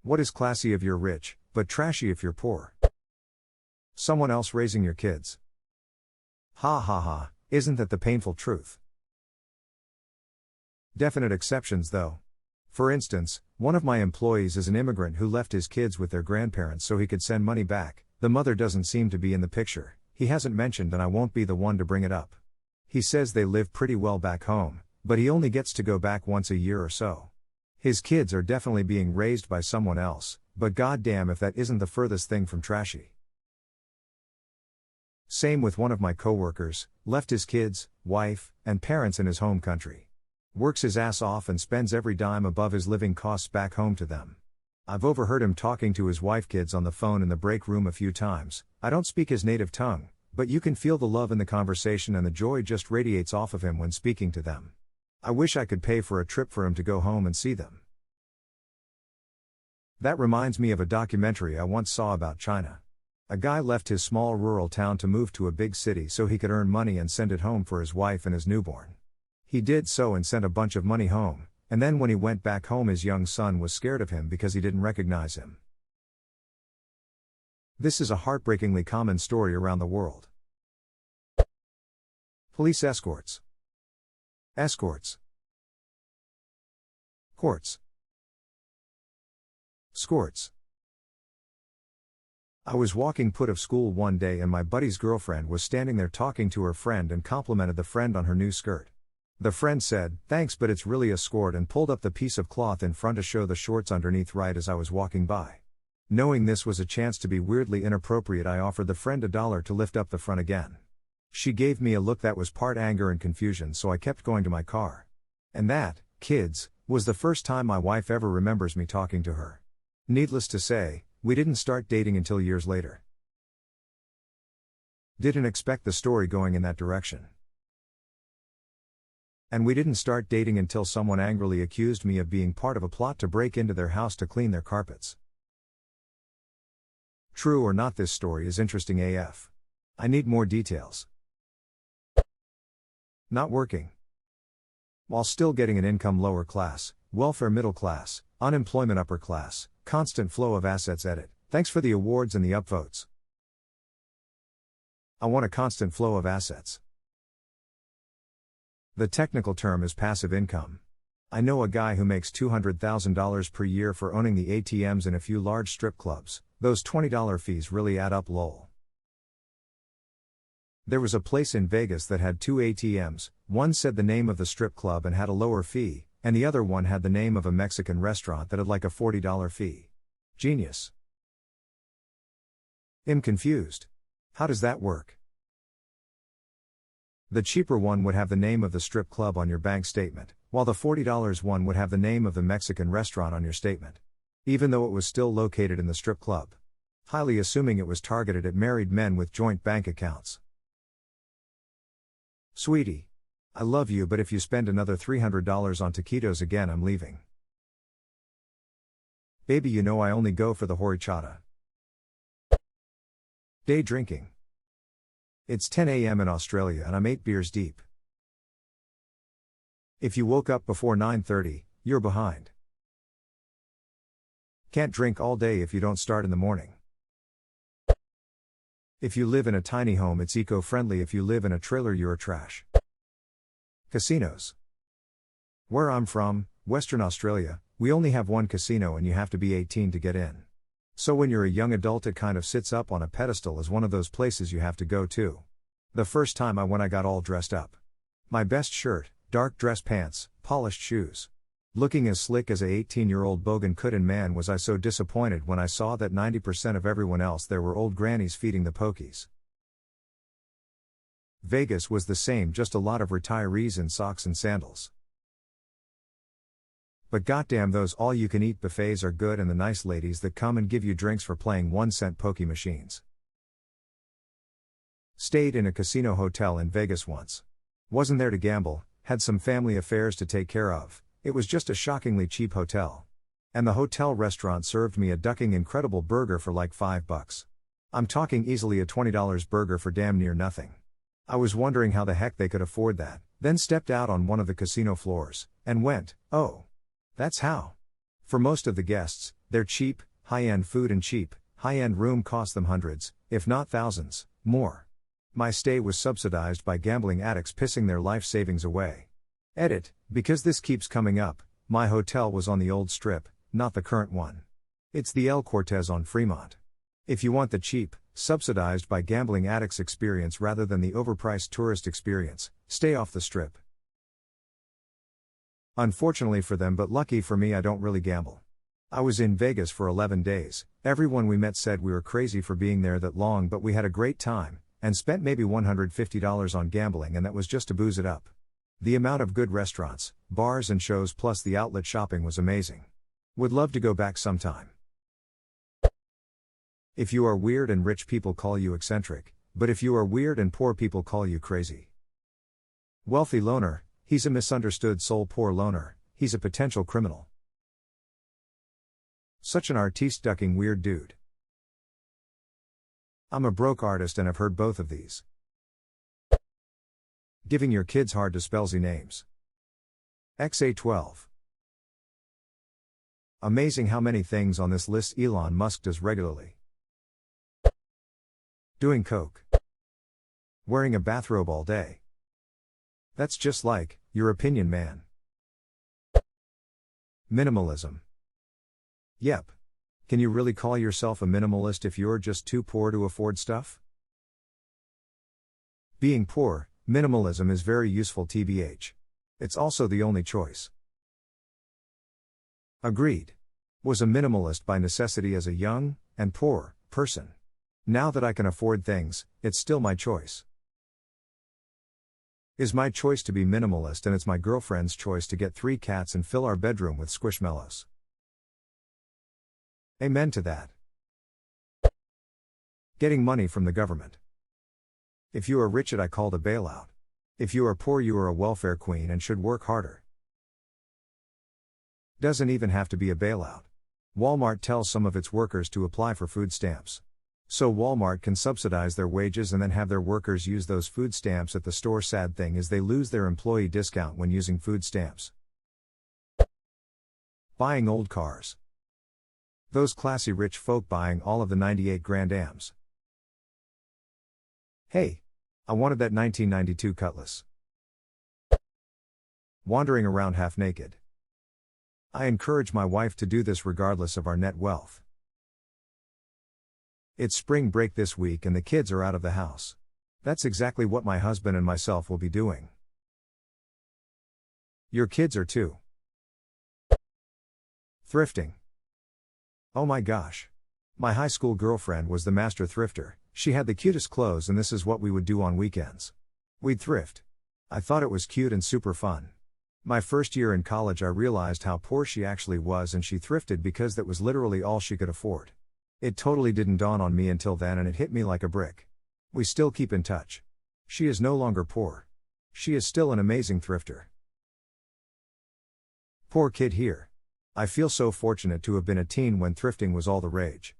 What is classy if you're rich, but trashy if you're poor? Someone else raising your kids. Ha ha ha, isn't that the painful truth? Definite exceptions though. For instance, one of my employees is an immigrant who left his kids with their grandparents so he could send money back. The mother doesn't seem to be in the picture. He hasn't mentioned and I won't be the one to bring it up. He says they live pretty well back home, but he only gets to go back once a year or so. His kids are definitely being raised by someone else, but goddamn if that isn't the furthest thing from trashy. Same with one of my coworkers, left his kids, wife, and parents in his home country. Works his ass off and spends every dime above his living costs back home to them. I've overheard him talking to his wife kids on the phone in the break room a few times. I don't speak his native tongue, but you can feel the love in the conversation and the joy just radiates off of him when speaking to them. I wish I could pay for a trip for him to go home and see them. That reminds me of a documentary I once saw about China. A guy left his small rural town to move to a big city so he could earn money and send it home for his wife and his newborn. He did so and sent a bunch of money home, and then when he went back home his young son was scared of him because he didn't recognize him. This is a heartbreakingly common story around the world. Police escorts. Escorts. Courts. Scorts. I was walking put of school one day and my buddy's girlfriend was standing there talking to her friend and complimented the friend on her new skirt. The friend said, "Thanks, but it's really a skirt," and pulled up the piece of cloth in front to show the shorts underneath right as I was walking by. Knowing this was a chance to be weirdly inappropriate, I offered the friend $1 to lift up the front again. She gave me a look that was part anger and confusion, so I kept going to my car. And that, kids, was the first time my wife ever remembers me talking to her. Needless to say, we didn't start dating until years later. Didn't expect the story going in that direction. And we didn't start dating until someone angrily accused me of being part of a plot to break into their house to clean their carpets. True or not, this story is interesting AF. I need more details. Not working. While still getting an income lower class, welfare middle class, unemployment upper class, constant flow of assets edit. Thanks for the awards and the upvotes. I want a constant flow of assets. The technical term is passive income. I know a guy who makes $200,000 per year for owning the ATMs in a few large strip clubs. Those $20 fees really add up, lol. There was a place in Vegas that had 2 ATMs, one said the name of the strip club and had a lower fee, and the other one had the name of a Mexican restaurant that had like a $40 fee. Genius. I'm confused. How does that work? The cheaper one would have the name of the strip club on your bank statement, while the $40 one would have the name of the Mexican restaurant on your statement. Even though it was still located in the strip club. Highly assuming it was targeted at married men with joint bank accounts. Sweetie. I love you, but if you spend another $300 on taquitos again, I'm leaving. Baby, you know I only go for the horchata. Day drinking. It's 10 a.m. in Australia and I'm 8 beers deep. If you woke up before 9:30, you're behind. Can't drink all day if you don't start in the morning. If you live in a tiny home, it's eco-friendly. If you live in a trailer, you're trash. Casinos. Where I'm from, Western Australia, we only have one casino and you have to be 18 to get in. So when you're a young adult, it kind of sits up on a pedestal as one of those places you have to go to. The first time I went, I got all dressed up. My best shirt, dark dress pants, polished shoes. Looking as slick as a 18-year-old bogan could, and man was I so disappointed when I saw that 90% of everyone else there were old grannies feeding the pokies. Vegas was the same, just a lot of retirees in socks and sandals. But goddamn, those all-you-can-eat buffets are good, and the nice ladies that come and give you drinks for playing 1-cent pokey machines. Stayed in a casino hotel in Vegas once. Wasn't there to gamble, had some family affairs to take care of, it was just a shockingly cheap hotel. And the hotel restaurant served me a ducking incredible burger for like $5. I'm talking easily a $20 burger for damn near nothing. I was wondering how the heck they could afford that, then stepped out on one of the casino floors, and went, oh. That's how. For most of the guests, They're cheap, high-end food and cheap, high-end room cost them hundreds, if not thousands, more. My stay was subsidized by gambling addicts pissing their life savings away. Edit, because this keeps coming up, my hotel was on the old strip, not the current one. It's the El Cortez on Fremont. If you want the cheap, subsidized by gambling addicts experience rather than the overpriced tourist experience, stay off the strip. Unfortunately for them but lucky for me, I don't really gamble. I was in Vegas for 11 days, everyone we met said we were crazy for being there that long, but we had a great time, and spent maybe $150 on gambling, and that was just to booze it up. The amount of good restaurants, bars and shows plus the outlet shopping was amazing. Would love to go back sometime. If you are weird and rich people call you eccentric, but if you are weird and poor people call you crazy. Wealthy loner, he's a misunderstood soul. Poor loner, he's a potential criminal. Such an artiste ducking weird dude. I'm a broke artist and have heard both of these. Giving your kids hard to spellsy names. XA12. Amazing how many things on this list Elon Musk does regularly. Doing coke. Wearing a bathrobe all day. That's just like, your opinion, man. Minimalism. Yep. Can you really call yourself a minimalist if you're just too poor to afford stuff? Being poor, minimalism is very useful tbh. It's also the only choice. Agreed. Was a minimalist by necessity as a young, and poor, person. Now that I can afford things, it's still my choice. Is my choice to be minimalist, and it's my girlfriend's choice to get 3 cats and fill our bedroom with squishmallows. Amen to that. Getting money from the government. If you are rich, I called a bailout. If you are poor, you are a welfare queen and should work harder. Doesn't even have to be a bailout. Walmart tells some of its workers to apply for food stamps. So Walmart can subsidize their wages and then have their workers use those food stamps at the store. Sad thing is they lose their employee discount when using food stamps. Buying old cars. Those classy rich folk buying all of the 98 Grand Ams. Hey, I wanted that 1992 Cutlass. Wandering around half naked. I encourage my wife to do this regardless of our net wealth. It's spring break this week and the kids are out of the house. That's exactly what my husband and myself will be doing. Your kids are too. Thrifting. Oh my gosh. My high school girlfriend was the master thrifter. She had the cutest clothes and this is what we would do on weekends. We'd thrift. I thought it was cute and super fun. My first year in college I realized how poor she actually was, and she thrifted because that was literally all she could afford. It totally didn't dawn on me until then, and it hit me like a brick. We still keep in touch. She is no longer poor. She is still an amazing thrifter. Poor kid here. I feel so fortunate to have been a teen when thrifting was all the rage.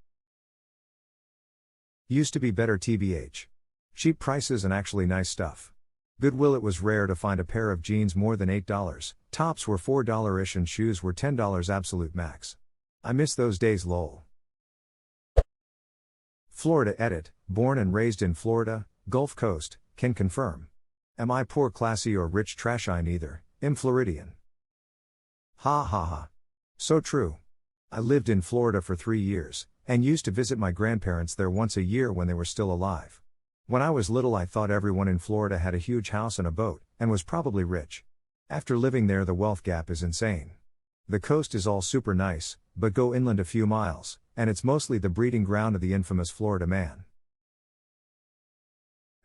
Used to be better tbh. Cheap prices and actually nice stuff. Goodwill, it was rare to find a pair of jeans more than $8, tops were $4-ish and shoes were $10 absolute max. I miss those days lol. Florida edit, born and raised in Florida, Gulf Coast, can confirm. Am I poor classy or rich trashy? Neither, am Floridian. Ha ha ha. So true. I lived in Florida for 3 years, and used to visit my grandparents there once a year when they were still alive. When I was little I thought everyone in Florida had a huge house and a boat, and was probably rich. After living there the wealth gap is insane. The coast is all super nice, but go inland a few miles, and it's mostly the breeding ground of the infamous Florida man.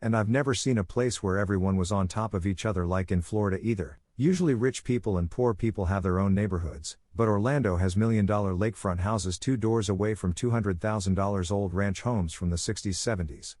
And I've never seen a place where everyone was on top of each other like in Florida either. Usually rich people and poor people have their own neighborhoods, but Orlando has $1 million lakefront houses 2 doors away from $200,000 old ranch homes from the 60s 70s.